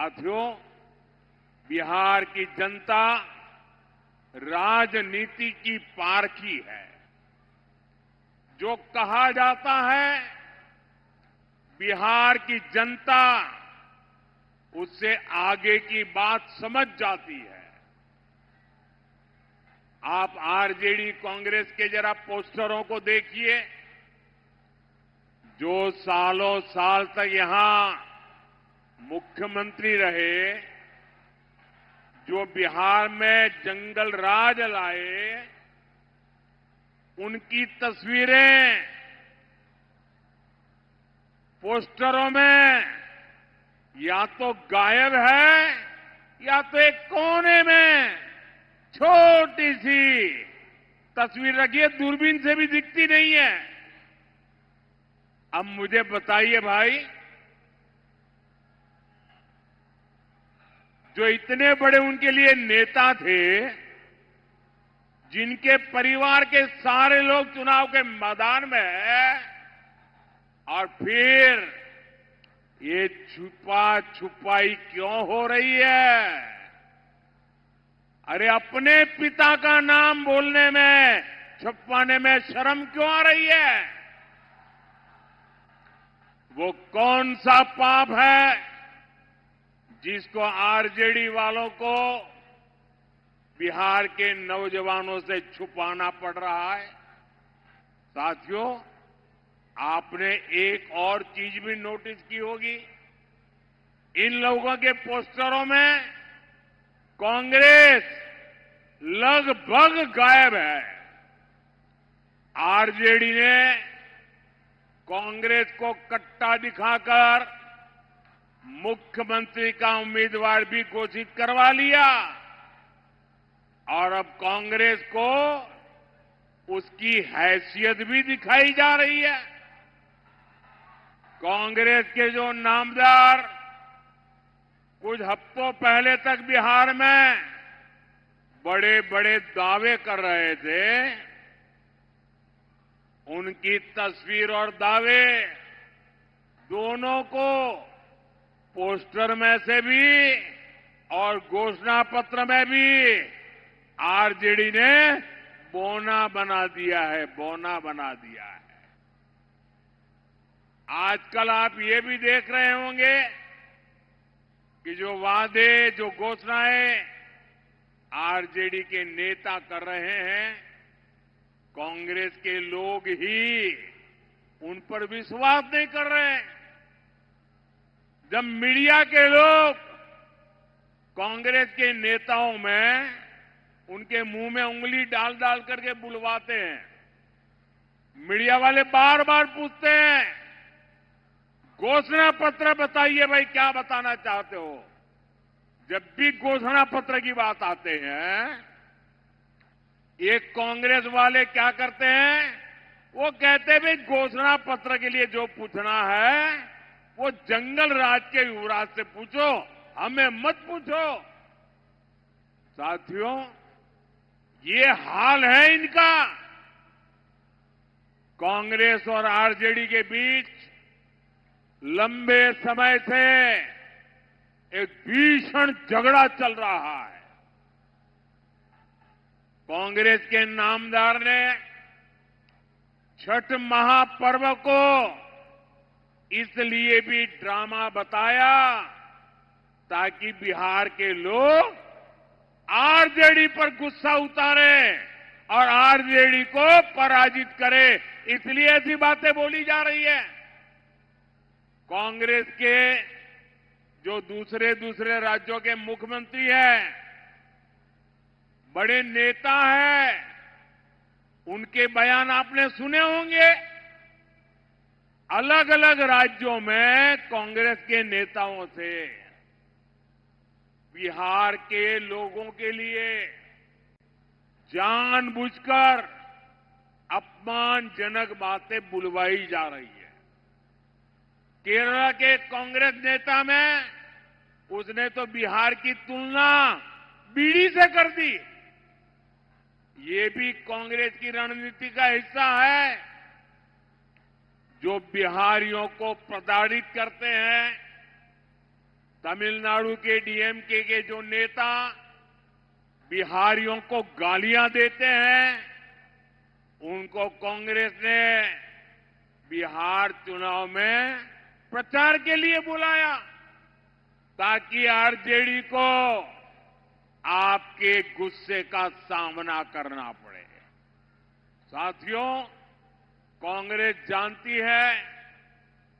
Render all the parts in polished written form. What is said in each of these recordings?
साथियों, बिहार की जनता राजनीति की पारखी है। जो कहा जाता है, बिहार की जनता उससे आगे की बात समझ जाती है। आप आरजेडी कांग्रेस के जरा पोस्टरों को देखिए, जो सालों साल तक यहां मुख्यमंत्री रहे, जो बिहार में जंगल राज लाए, उनकी तस्वीरें पोस्टरों में या तो गायब है या तो एक कोने में छोटी सी तस्वीर रखी है, दूरबीन से भी दिखती नहीं है। अब मुझे बताइए भाई, जो इतने बड़े उनके लिए नेता थे, जिनके परिवार के सारे लोग चुनाव के मैदान में हैं, और फिर ये छुपा छुपाई क्यों हो रही है? अरे अपने पिता का नाम बोलने में, छुपाने में शर्म क्यों आ रही है? वो कौन सा पाप है जिसको आरजेडी वालों को बिहार के नौजवानों से छुपाना पड़ रहा है? साथियों, आपने एक और चीज भी नोटिस की होगी, इन लोगों के पोस्टरों में कांग्रेस लगभग गायब है। आरजेडी ने कांग्रेस को कट्टा दिखाकर मुख्यमंत्री का उम्मीदवार भी घोषित करवा लिया, और अब कांग्रेस को उसकी हैसियत भी दिखाई जा रही है। कांग्रेस के जो नामदार कुछ हफ्तों पहले तक बिहार में बड़े बड़े दावे कर रहे थे, उनकी तस्वीर और दावे दोनों को पोस्टर में से भी और घोषणा पत्र में भी आरजेडी ने बौना बना दिया है, बौना बना दिया है। आजकल आप ये भी देख रहे होंगे कि जो वादे, जो घोषणाएं आरजेडी के नेता कर रहे हैं, कांग्रेस के लोग ही उन पर विश्वास नहीं कर रहे हैं। जब मीडिया के लोग कांग्रेस के नेताओं में उनके मुंह में उंगली डाल डाल करके बुलवाते हैं, मीडिया वाले बार बार पूछते हैं, घोषणा पत्र बताइए भाई, क्या बताना चाहते हो? जब भी घोषणा पत्र की बात आते हैं, ये कांग्रेस वाले क्या करते हैं? वो कहते हैं भाई घोषणा पत्र के लिए जो पूछना है वो जंगल राज के युवराज से पूछो, हमें मत पूछो। साथियों, ये हाल है इनका। कांग्रेस और आरजेडी के बीच लंबे समय से एक भीषण झगड़ा चल रहा है। कांग्रेस के नामदार ने छठ महापर्व को इसलिए भी ड्रामा बताया ताकि बिहार के लोग आरजेडी पर गुस्सा उतारे और आरजेडी को पराजित करे, इसलिए ऐसी बातें बोली जा रही है। कांग्रेस के जो दूसरे राज्यों के मुख्यमंत्री हैं, बड़े नेता हैं, उनके बयान आपने सुने होंगे। अलग अलग राज्यों में कांग्रेस के नेताओं से बिहार के लोगों के लिए जानबूझकर अपमानजनक बातें बुलवाई जा रही है। केरल के कांग्रेस नेता में उसने तो बिहार की तुलना बीड़ी से कर दी। ये भी कांग्रेस की रणनीति का हिस्सा है, जो बिहारियों को प्रताड़ित करते हैं, तमिलनाडु के डीएमके के जो नेता बिहारियों को गालियां देते हैं, उनको कांग्रेस ने बिहार चुनाव में प्रचार के लिए बुलाया ताकि आरजेडी को आपके गुस्से का सामना करना पड़े। साथियों, कांग्रेस जानती है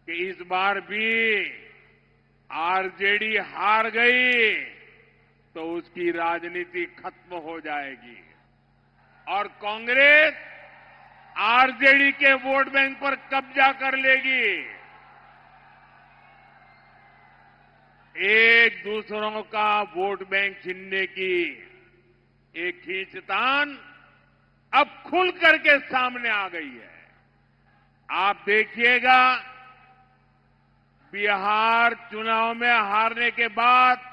कि इस बार भी आरजेडी हार गई तो उसकी राजनीति खत्म हो जाएगी और कांग्रेस आरजेडी के वोट बैंक पर कब्जा कर लेगी। एक दूसरों का वोट बैंक छीनने की एक खींचतान अब खुल करके सामने आ गई है। आप देखिएगा, बिहार चुनाव में हारने के बाद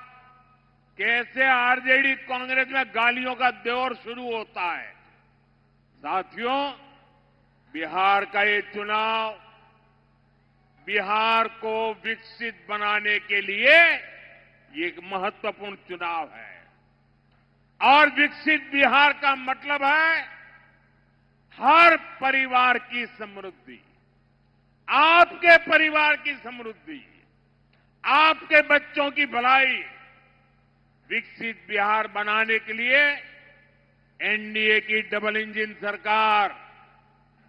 कैसे आरजेडी कांग्रेस में गालियों का दौर शुरू होता है। साथियों, बिहार का ये चुनाव बिहार को विकसित बनाने के लिए ये एक महत्वपूर्ण चुनाव है और विकसित बिहार का मतलब है हर परिवार की समृद्धि, आपके परिवार की समृद्धि, आपके बच्चों की भलाई। विकसित बिहार बनाने के लिए एनडीए की डबल इंजन सरकार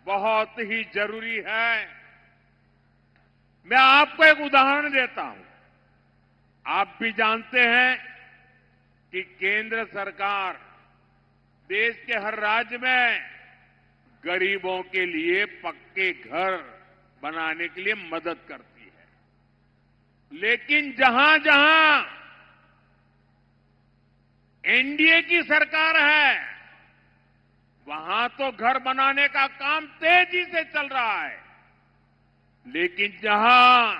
बहुत ही जरूरी है। मैं आपको एक उदाहरण देता हूं। आप भी जानते हैं कि केंद्र सरकार देश के हर राज्य में गरीबों के लिए पक्के घर बनाने के लिए मदद करती है, लेकिन जहां जहां एनडीए की सरकार है वहां तो घर बनाने का काम तेजी से चल रहा है, लेकिन जहां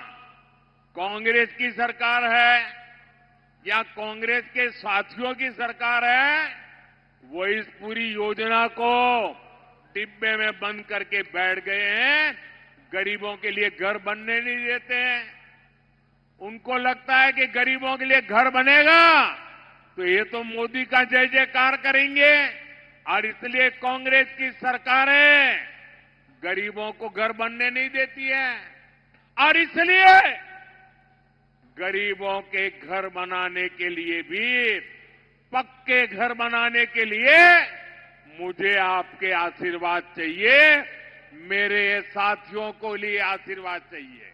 कांग्रेस की सरकार है या कांग्रेस के साथियों की सरकार है, वो इस पूरी योजना को डिब्बे में बंद करके बैठ गए हैं। गरीबों के लिए घर बनने नहीं देते हैं। उनको लगता है कि गरीबों के लिए घर बनेगा तो ये तो मोदी का जय जयकार करेंगे और इसलिए कांग्रेस की सरकारें गरीबों को घर बनने नहीं देती है और इसलिए गरीबों के घर बनाने के लिए भी, पक्के घर बनाने के लिए मुझे आपके आशीर्वाद चाहिए, मेरे साथियों को लिए आशीर्वाद चाहिए।